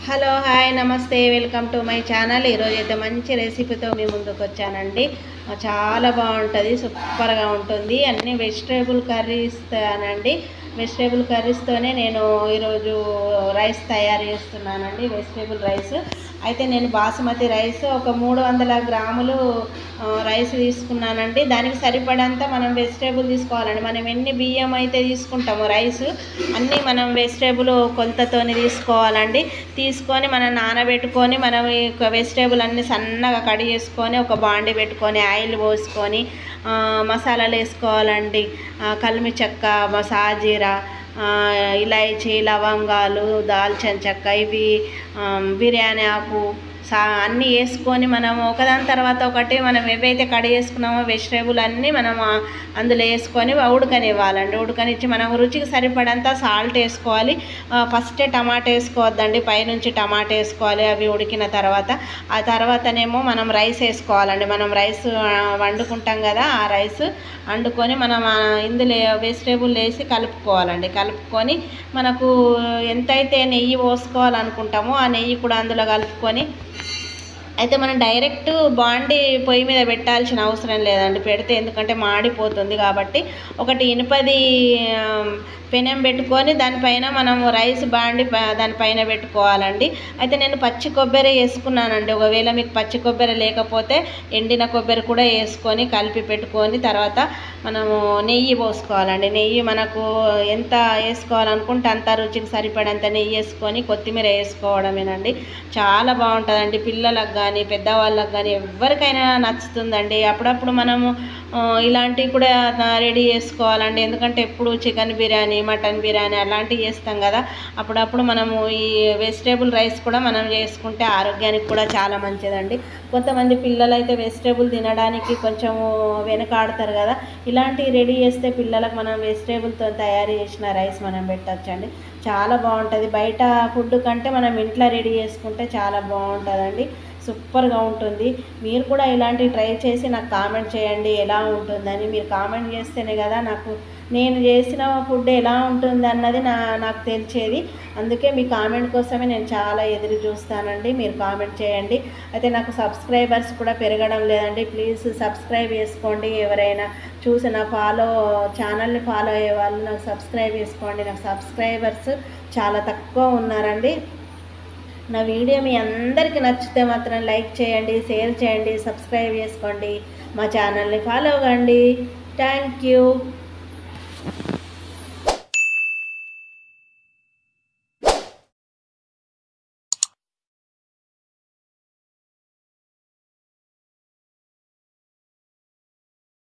Hello hi నమస్తే welcome to my channel. ఈరోజు అయితే మంచి రెసిపీతో మీ ముందుకు వచ్చానండి. చాలా బాగుంటుంది, సూపర్గా ఉంటుంది. అన్ని వెజిటేబుల్ కర్రీస్తోనండి. వెజిటేబుల్ కర్రీస్తోనే నేను ఈరోజు రైస్ తయారు చేస్తున్నానండి, వెజిటేబుల్ రైస్. అయితే నేను బాసుమతి రైస్ ఒక 300 గ్రాములు రైస్ తీసుకున్నానండి. దానికి సరిపడంత మనం వెజిటేబుల్ తీసుకోవాలండి. మనం ఎన్ని బియ్యం అయితే తీసుకుంటామో రైస్ అన్నీ మనం వెజిటేబుల్ కొలతతోని తీసుకోవాలండి. తీసుకొని మనం నానబెట్టుకొని మనం ఈ వెజిటేబుల్ అన్నీ సన్నగా కట్ చేసుకొని ఒక బాండి పెట్టుకొని ఆయిల్ పోసుకొని మసాలాలు వేసుకోవాలండి. కల్మి చెక్క, సాజీరా, ఇలాయచీ, లవంగాలు, దాల్చిన చెక్క, ఇవి బిర్యానీ ఆకు అన్నీ వేసుకొని మనం ఒకదాని తర్వాత ఒకటి మనం ఏవైతే కట్ చేసుకున్నామో వెజిటేబుల్ అన్నీ మనం అందులో వేసుకొని ఉడకనివ్వాలండి. ఉడకనిచ్చి మనం రుచికి సరిపడంత సాల్ట్ వేసుకోవాలి. ఫస్టే టమాటా వేసుకోవద్దండి, పైనుంచి టమాటా వేసుకోవాలి. అవి ఉడికిన తర్వాత ఆ తర్వాతనేమో మనం రైస్ వేసుకోవాలండి. మనం రైస్ వండుకుంటాం కదా, ఆ రైస్ వండుకొని మనం ఇందులో వెజిటేబుల్ వేసి కలుపుకోవాలండి. కలుపుకొని మనకు ఎంతైతే నెయ్యి పోసుకోవాలనుకుంటామో ఆ నెయ్యి కూడా అందులో కలుపుకొని, అయితే మనం డైరెక్ట్ బాండి పొయ్యి మీద పెట్టాల్సిన అవసరం లేదండి. పెడితే ఎందుకంటే మాడిపోతుంది కాబట్టి ఒకటి ఇనుపది పెనం పెట్టుకొని దానిపైన మనం రైస్ బాండి దానిపైన పెట్టుకోవాలండి. అయితే నేను పచ్చి కొబ్బరి వేసుకున్నానండి. ఒకవేళ మీకు పచ్చి కొబ్బరి లేకపోతే ఎండిన కొబ్బరి కూడా వేసుకొని కలిపి పెట్టుకొని తర్వాత మనము నెయ్యి పోసుకోవాలండి. నెయ్యి మనకు ఎంత వేసుకోవాలనుకుంటే అంత రుచికి సరిపడంత నెయ్యి వేసుకొని కొత్తిమీర వేసుకోవడమేనండి. చాలా బాగుంటుందండి. పిల్లలకు కానీ పెద్దవాళ్ళకి కానీ ఎవరికైనా నచ్చుతుందండి. అప్పుడప్పుడు మనము ఇలాంటివి కూడా రెడీ చేసుకోవాలండి. ఎందుకంటే ఎప్పుడు చికెన్ బిర్యానీ, మటన్ బిర్యానీ అలాంటివి చేస్తాం కదా, అప్పుడప్పుడు మనము ఈ వెజిటేబుల్ రైస్ కూడా మనం చేసుకుంటే ఆరోగ్యానికి కూడా చాలా మంచిదండి. కొంతమంది పిల్లలు అయితే వెజిటేబుల్ తినడానికి కొంచెము వెనకాడతారు కదా, ఇలాంటివి రెడీ చేస్తే పిల్లలకు మనం వెజిటేబుల్తో తయారు చేసిన రైస్ మనం పెట్టచ్చండి. చాలా బాగుంటుంది. బయట ఫుడ్ కంటే మనం ఇంట్లో రెడీ చేసుకుంటే చాలా బాగుంటుందండి, సూపర్గా ఉంటుంది. మీరు కూడా ఇలాంటివి ట్రై చేసి నాకు కామెంట్ చేయండి ఎలా ఉంటుందని. మీరు కామెంట్ చేస్తేనే కదా నాకు నేను చేసిన ఫుడ్ ఎలా ఉంటుంది అన్నది నాకు తెలిసేది. అందుకే మీ కామెంట్ కోసమే నేను చాలా ఎదురు చూస్తానండి. మీరు కామెంట్ చేయండి. అయితే నాకు సబ్స్క్రైబర్స్ కూడా పెరగడం లేదండి. ప్లీజ్ సబ్స్క్రైబ్ చేసుకోండి. ఎవరైనా చూసిన ఛానల్ని ఫాలో అయ్యే వాళ్ళు నాకు సబ్స్క్రైబ్ చేసుకోండి. నాకు సబ్స్క్రైబర్స్ చాలా తక్కువ ఉన్నారండి. నా వీడియో మీ అందరికీ నచ్చితే మాత్రం లైక్ చేయండి, షేర్ చేయండి, సబ్స్క్రైబ్ చేసుకోండి, మా ఛానల్ని ఫాలో అవ్వండి. Thank you.